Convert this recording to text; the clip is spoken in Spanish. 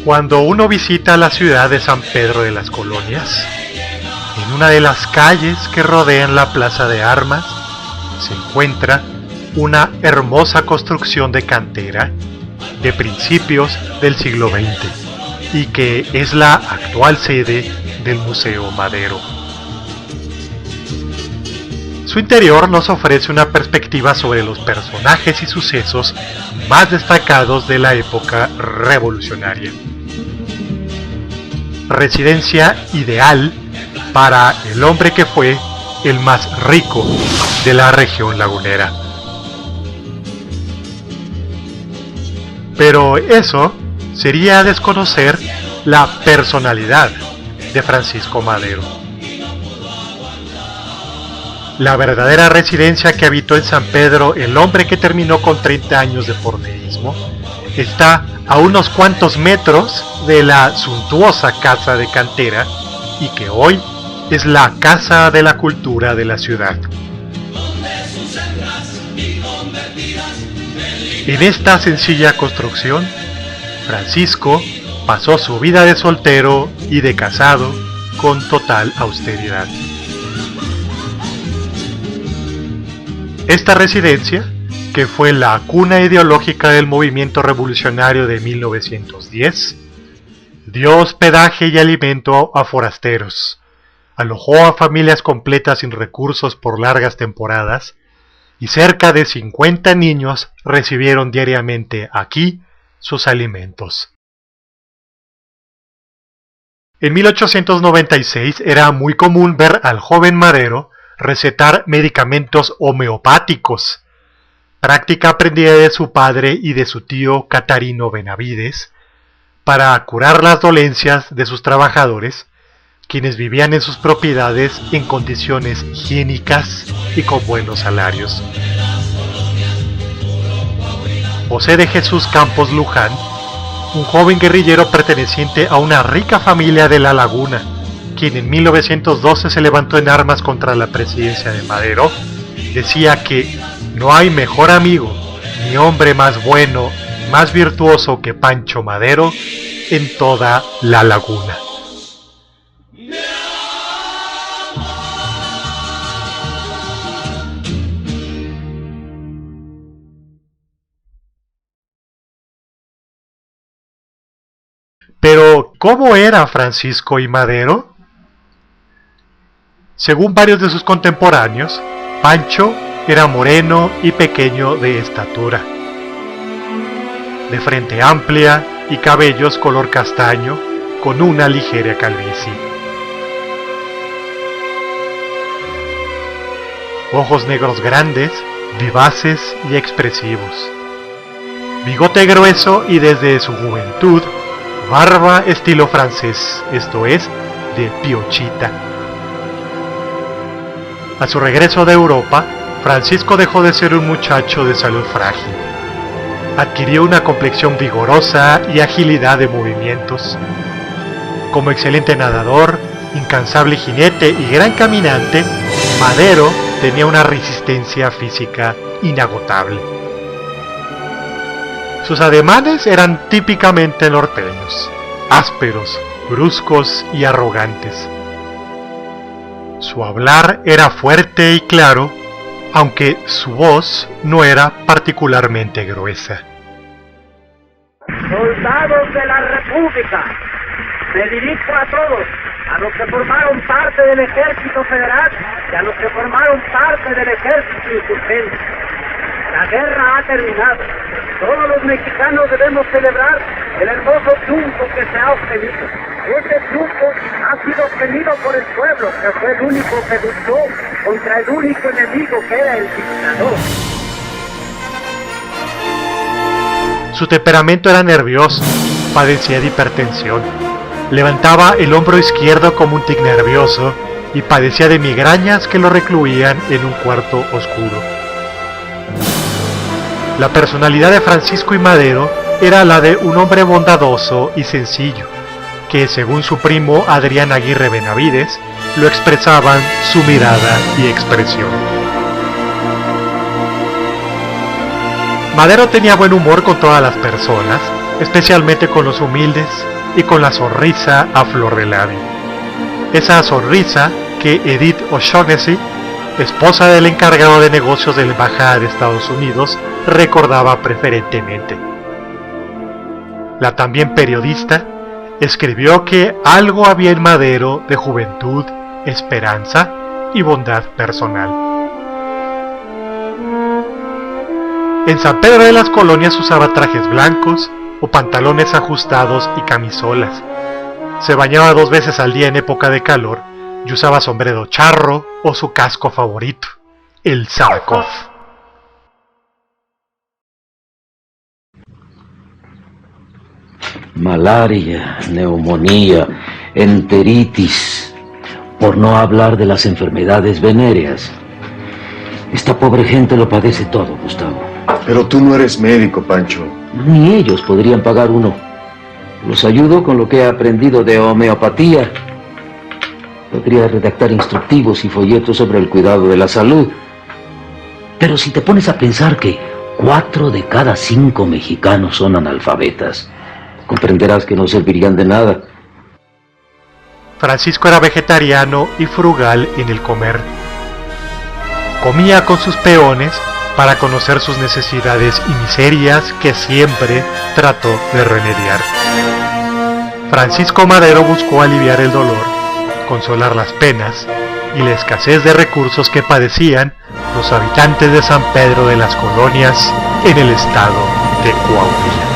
Cuando uno visita la ciudad de San Pedro de las Colonias, en una de las calles que rodean la Plaza de Armas, se encuentra una hermosa construcción de cantera de principios del siglo XX y que es la actual sede del Museo Madero. Su interior nos ofrece una perspectiva sobre los personajes y sucesos más destacados de la época revolucionaria. Residencia ideal para el hombre que fue el más rico de la región lagunera. Pero eso sería desconocer la personalidad de Francisco Madero. La verdadera residencia que habitó en San Pedro el hombre que terminó con 30 años de pornerismo está a unos cuantos metros de la suntuosa casa de cantera y que hoy es la Casa de la Cultura de la ciudad. En esta sencilla construcción, Francisco pasó su vida de soltero y de casado con total austeridad. Esta residencia, que fue la cuna ideológica del movimiento revolucionario de 1910, dio hospedaje y alimento a forasteros, alojó a familias completas sin recursos por largas temporadas, y cerca de 50 niños recibieron diariamente aquí sus alimentos. En 1896 era muy común ver al joven Madero recetar medicamentos homeopáticos, práctica aprendida de su padre y de su tío Catarino Benavides, para curar las dolencias de sus trabajadores, quienes vivían en sus propiedades en condiciones higiénicas y con buenos salarios. José de Jesús Campos Luján, un joven guerrillero perteneciente a una rica familia de La Laguna, quien en 1912 se levantó en armas contra la presidencia de Madero, decía que no hay mejor amigo ni hombre más bueno ni más virtuoso que Pancho Madero en toda La Laguna. Pero, ¿cómo era Francisco I. Madero? Según varios de sus contemporáneos, Pancho era moreno y pequeño de estatura, de frente amplia y cabellos color castaño con una ligera calvicie. Ojos negros grandes, vivaces y expresivos. Bigote grueso y desde su juventud, barba estilo francés, esto es, de piochita. A su regreso de Europa, Francisco dejó de ser un muchacho de salud frágil. Adquirió una complexión vigorosa y agilidad de movimientos. Como excelente nadador, incansable jinete y gran caminante, Madero tenía una resistencia física inagotable. Sus ademanes eran típicamente norteños, ásperos, bruscos y arrogantes. Su hablar era fuerte y claro, aunque su voz no era particularmente gruesa. Soldados de la República, me dirijo a todos, a los que formaron parte del Ejército Federal y a los que formaron parte del Ejército Insurgente. La guerra ha terminado. Todos los mexicanos debemos celebrar el hermoso triunfo que se ha obtenido. Este triunfo ha sido obtenido por el pueblo, que fue el único que luchó contra el único enemigo que era el dictador. Su temperamento era nervioso, padecía de hipertensión, levantaba el hombro izquierdo como un tic nervioso y padecía de migrañas que lo recluían en un cuarto oscuro. La personalidad de Francisco I. Madero era la de un hombre bondadoso y sencillo, que según su primo Adrián Aguirre Benavides, lo expresaban su mirada y expresión. Madero tenía buen humor con todas las personas, especialmente con los humildes y con la sonrisa a flor de labio. Esa sonrisa que Edith O'Shaughnessy, esposa del encargado de negocios de la Embajada de Estados Unidos, recordaba preferentemente. La también periodista escribió que algo había en Madero de juventud, esperanza y bondad personal. En San Pedro de las Colonias usaba trajes blancos o pantalones ajustados y camisolas. Se bañaba 2 veces al día en época de calor y usaba sombrero charro o su casco favorito, el Sarkov. Malaria, neumonía, enteritis, por no hablar de las enfermedades venéreas. Esta pobre gente lo padece todo, Gustavo. Pero tú no eres médico, Pancho. Ni ellos podrían pagar uno. Los ayudo con lo que he aprendido de homeopatía. Podría redactar instructivos y folletos sobre el cuidado de la salud. Pero si te pones a pensar que 4 de cada 5 mexicanos son analfabetas, comprenderás que no servirían de nada. Francisco era vegetariano y frugal en el comer. Comía con sus peones para conocer sus necesidades y miserias que siempre trató de remediar. Francisco Madero buscó aliviar el dolor, consolar las penas y la escasez de recursos que padecían los habitantes de San Pedro de las Colonias en el estado de Coahuila.